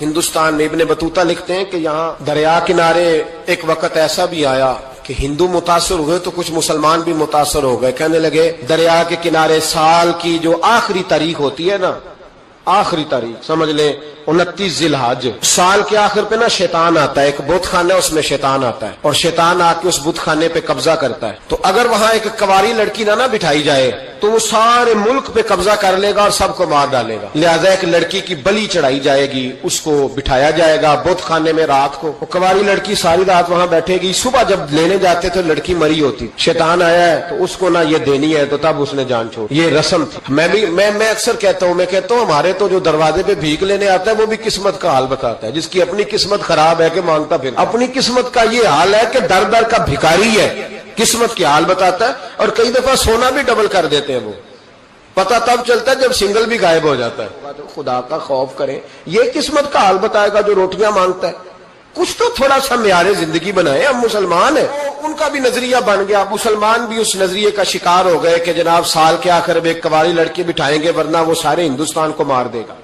ہندوستان میں ابن بطوطہ لکھتے ہیں کہ یہاں دریا کنارے ایک وقت ایسا بھی آیا کہ ہندو متاثر ہوئے تو کچھ مسلمان بھی متاثر ہو گئے. کہنے لگے دریا کے کنارے سال کی جو آخری تاریخ ہوتی ہے نا، آخری تاریخ سمجھ لیں 29 ذی الحج، سال کے آخر پہ نا شیطان آتا ہے، ایک بت خانہ ہے اس میں شیطان آتا ہے اور شیطان آ کے اس بت خانے پہ قبضہ کرتا ہے. تو اگر وہاں ایک کواری لڑکی نہ بٹھائی جائے تو وہ سارے ملک پہ قبضہ کر لے گا اور سب کو مار ڈالے گا. لہذا ایک لڑکی کی بلی چڑھائی جائے گی، اس کو بٹھایا جائے گا بت خانے میں رات کو. وہ کواری لڑکی ساری رات وہاں بیٹھے گی، صبح جب لینے جاتے تو لڑکی مری ہوتی. شیطان آیا ہے تو اس کو نہ یہ دینی ہے تو تب اس نے جان چھوڑ. یہ رسم تھی. میں اکثر کہتا ہوں ہمارے تو جو دروازے پہ بھیک لینے آتا ہے وہ بھی قسمت کا حال بتاتا ہے. جس کی اپنی قسمت خراب ہے کہ مانگتا پھر اپنی قسمت کا یہ حال ہے کہ در در کا بھکاری ہے، قسمت کی حال بتاتا ہے. اور کئی دفعہ سونا بھی ڈبل کر دیتے ہیں. وہ پتہ تب چلتا ہے جب سنگل بھی غائب ہو جاتا ہے. خدا کا خوف کریں، یہ قسمت کا حال بتائے گا جو روٹیاں مانگتا ہے. کچھ تو تھوڑا سا معیار زندگی بنائے. ہم مسلمان ہیں، ان کا بھی نظریہ بن گیا. مسلمان بھی اس نظریے کا شکار ہو گئے کہ جناب سال کے آخر میں ایک کواری لڑکی بٹھائیں گے ورنہ وہ سارے ہندوستان کو مار دے گا.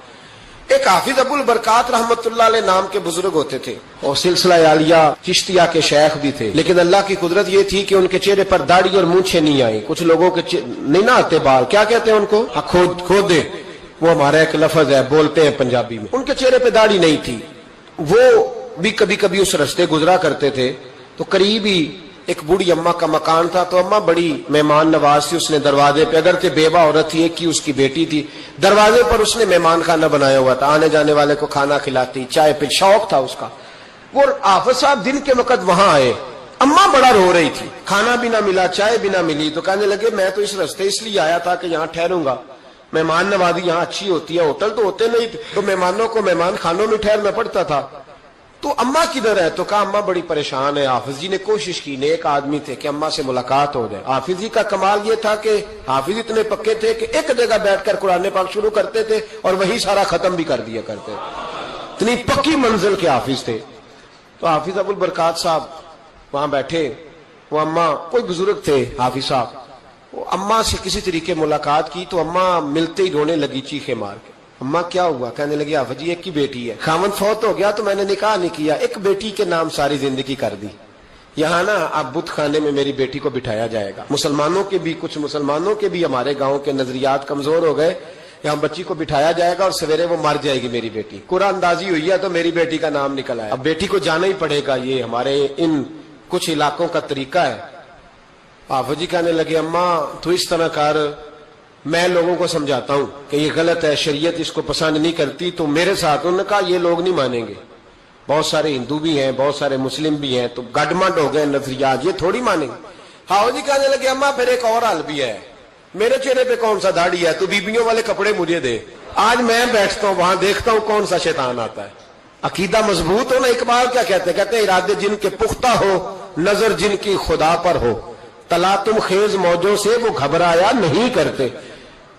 ایک حافظ ابو البرکات رحمت اللہ علیہ نام کے بزرگ ہوتے تھے اور سلسلہ عالیہ چشتیہ کے شیخ بھی تھے. لیکن اللہ کی قدرت یہ تھی کہ ان کے چہرے پر داڑھی اور مونچھیں نہیں آئی. کچھ لوگوں کے نہیں نہ آتے بال، کیا کہتے ہیں ان کو، کھودے. وہ ہمارا ایک لفظ ہے، بولتے ہیں پنجابی میں. ان کے چہرے پہ داڑھی نہیں تھی. وہ بھی کبھی کبھی اس رستے گزرا کرتے تھے تو قریب ہی ایک بوڑھی اماں کا مکان تھا. تو اماں بڑی مہمان نواز تھی. اس نے دروازے پہ، اگر تھے بیوہ عورت تھی، ایک کی اس کی بیٹی تھی، دروازے پر اس نے مہمان خانہ بنایا ہوا تھا. آنے جانے والے کو کھانا کھلاتی، چائے پہ شوق تھا اس کا. وہ حافظ صاحب دن کے وقت وہاں آئے. اماں بڑا رو رہی تھی، کھانا بھی نہ ملا، چائے بھی نہ ملی. تو کہنے لگے میں تو اس رستے اس لیے آیا تھا کہ یہاں ٹھہروں گا، مہمان نوازی یہاں اچھی ہوتی ہے. ہوٹل تو ہوتے نہیں تو مہمانوں کو مہمان خانوں میں ٹھہرنا پڑتا تھا. تو اماں کدھر ہے؟ تو کہا اماں بڑی پریشان ہے. حافظ جی نے کوشش کی، نیک آدمی تھے، کہ اماں سے ملاقات ہو جائے. حافظ جی کا کمال یہ تھا کہ حافظ اتنے پکے تھے کہ ایک جگہ بیٹھ کر قرآن پاک شروع کرتے تھے اور وہی سارا ختم بھی کر دیا کرتے. اتنی پکی منزل کے حافظ تھے. تو حافظ ابو البرکات صاحب وہاں بیٹھے. وہ اماں، کوئی بزرگ تھے حافظ صاحب، وہ اماں سے کسی طریقے ملاقات کی تو اماں ملتے ہی رونے لگی چیخے مار کے. اماں کیا ہوا؟ کہنے لگی حافظ جی ایک کی بیٹی ہے، خاوند فوت ہو گیا تو میں نے نکاح نہیں کیا، ایک بیٹی کے نام ساری زندگی کر دی. یہاں نا اب بت خانے میں میری بیٹی کو بٹھایا جائے گا. مسلمانوں کے بھی، کچھ مسلمانوں کے بھی ہمارے گاؤں کے نظریات کمزور ہو گئے. یہاں بچی کو بٹھایا جائے گا اور سویرے وہ مر جائے گی میری بیٹی. قرآن اندازی ہوئی ہے تو میری بیٹی کا نام نکل آیا. اب بیٹی کو جانا ہی پڑے گا. یہ ہمارے ان کچھ علاقوں کا طریقہ ہے. حافظ جی کہنے لگے اماں تو اس طرح کر، میں لوگوں کو سمجھاتا ہوں کہ یہ غلط ہے، شریعت اس کو پسند نہیں کرتی. تو میرے ساتھ انہوں نے کہا یہ لوگ نہیں مانیں گے، بہت سارے ہندو بھی ہیں، بہت سارے مسلم بھی ہیں، تو گڈمنڈ ہو گئے نظریات، یہ تھوڑی مانیں گے. حافظ جی کہنے لگے اماں پھر ایک اور حل بھی ہے، میرے چہرے پہ کون سا داڑھی ہے، تو بیبیوں والے کپڑے مجھے دے، آج میں بیٹھتا ہوں وہاں دیکھتا ہوں کون سا شیطان آتا ہے. عقیدہ مضبوط ہو نا. اقبال کیا کہتے ہیں ارادے جن کے پختہ ہو، نظر جن کی خدا پر ہو، تلا تم خیز موجوں سے وہ گھبرایا نہیں کرتے.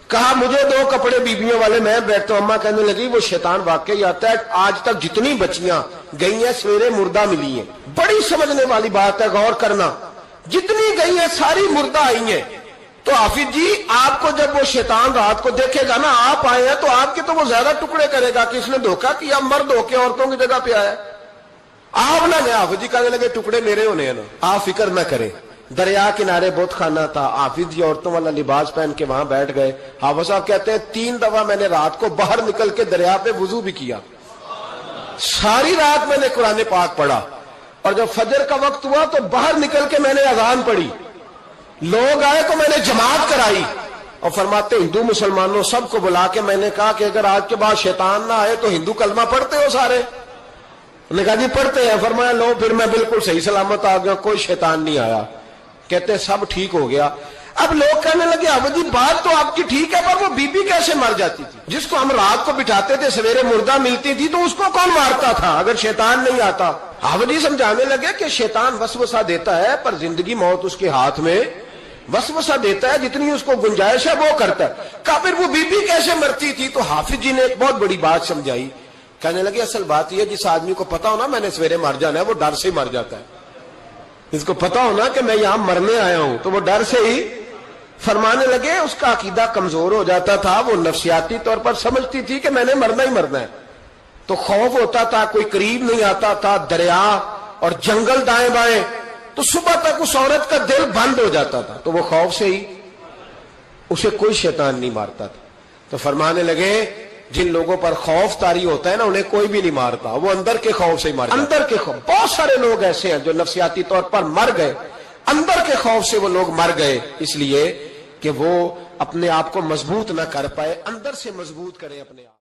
کہا مجھے دو کپڑے بیبیوں والے، میں بیٹھتا ہوں. اماں کہنے لگی وہ شیطان واقعی آتا ہے. آج تک جتنی بچیاں گئی ہیں سویرے مردہ ملی ہیں. بڑی سمجھنے والی بات ہے، غور کرنا. جتنی گئی ہیں ساری مردہ آئی ہیں. تو حافظ جی آپ کو جب وہ شیطان رات کو دیکھے گا نا، آپ آئے ہیں تو آپ کے تو وہ زیادہ ٹکڑے کرے گا کہ اس نے دھوکہ کیا، مرد ہو کے عورتوں کی جگہ پہ آیا. آپ نہ گئے. حافظ جی کہنے لگے ٹکڑے میرے ہونے ہیں نا، آپ فکر نہ کریں. دریا کنارے بت خانہ تھا. حافظ جی عورتوں والا لباس پہن کے وہاں بیٹھ گئے. حافظ صاحب کہتے ہیں 3 دفعہ میں نے رات کو باہر نکل کے دریا پہ وضو بھی کیا. ساری رات میں نے قرآن پاک پڑھا اور جب فجر کا وقت ہوا تو باہر نکل کے میں نے اذان پڑھی. لوگ آئے تو میں نے جماعت کرائی. اور فرماتے ہندو مسلمانوں سب کو بلا کے میں نے کہا کہ اگر آج کے بعد شیطان نہ آئے تو ہندو کلمہ پڑھتے ہو سارے؟ انہوں نے کہا جی پڑھتے ہیں. فرمایا لو پھر میں بالکل صحیح سلامت آ گیا، کوئی شیطان نہیں آیا. کہتے سب ٹھیک ہو گیا. اب لوگ کہنے لگے حافظ جی بات تو آپ کی ٹھیک ہے پر وہ بی بی کیسے مر جاتی تھی؟ جس کو ہم رات کو بٹھاتے تھے سویرے مردہ ملتی تھی تو اس کو کون مارتا تھا اگر شیطان نہیں آتا؟ حافظ جی سمجھانے لگے کہ شیطان وسوسہ دیتا ہے پر زندگی موت اس کے ہاتھ میں. وسوسہ دیتا ہے، جتنی اس کو گنجائش ہے وہ کرتا ہے. کہا پھر وہ بی بی کیسے مرتی تھی؟ تو حافظ جی نے ایک بہت بڑی بات سمجھائی. کہنے لگے اصل بات یہ، جس آدمی کو پتا ہو نا میں نے سویرے مر جانا ہے وہ ڈر سے ہی مر جاتا ہے. جس کو پتا ہو نا کہ میں یہاں مرنے آیا ہوں تو وہ ڈر سے ہی. فرمانے لگے اس کا عقیدہ کمزور ہو جاتا تھا، وہ نفسیاتی طور پر سمجھتی تھی کہ میں نے مرنا ہی مرنا ہے. تو خوف ہوتا تھا، کوئی قریب نہیں آتا تھا، دریا اور جنگل دائیں بائیں، تو صبح تک اس عورت کا دل بند ہو جاتا تھا، تو وہ خوف سے ہی اسے کوئی شیطان نہیں مارتا تھا۔ تو فرمانے لگے جن لوگوں پر خوف طاری ہوتا ہے نا انہیں کوئی بھی نہیں مارتا، وہ اندر کے خوف سے ہی مر جاتا ہے۔ اندر کے خوف، بہت سارے لوگ ایسے ہیں جو نفسیاتی طور پر مر گئے، اندر کے خوف سے وہ لوگ مر گئے، اس لیے کہ وہ اپنے آپ کو مضبوط نہ کر پائے، اندر سے مضبوط کریں اپنے آپ۔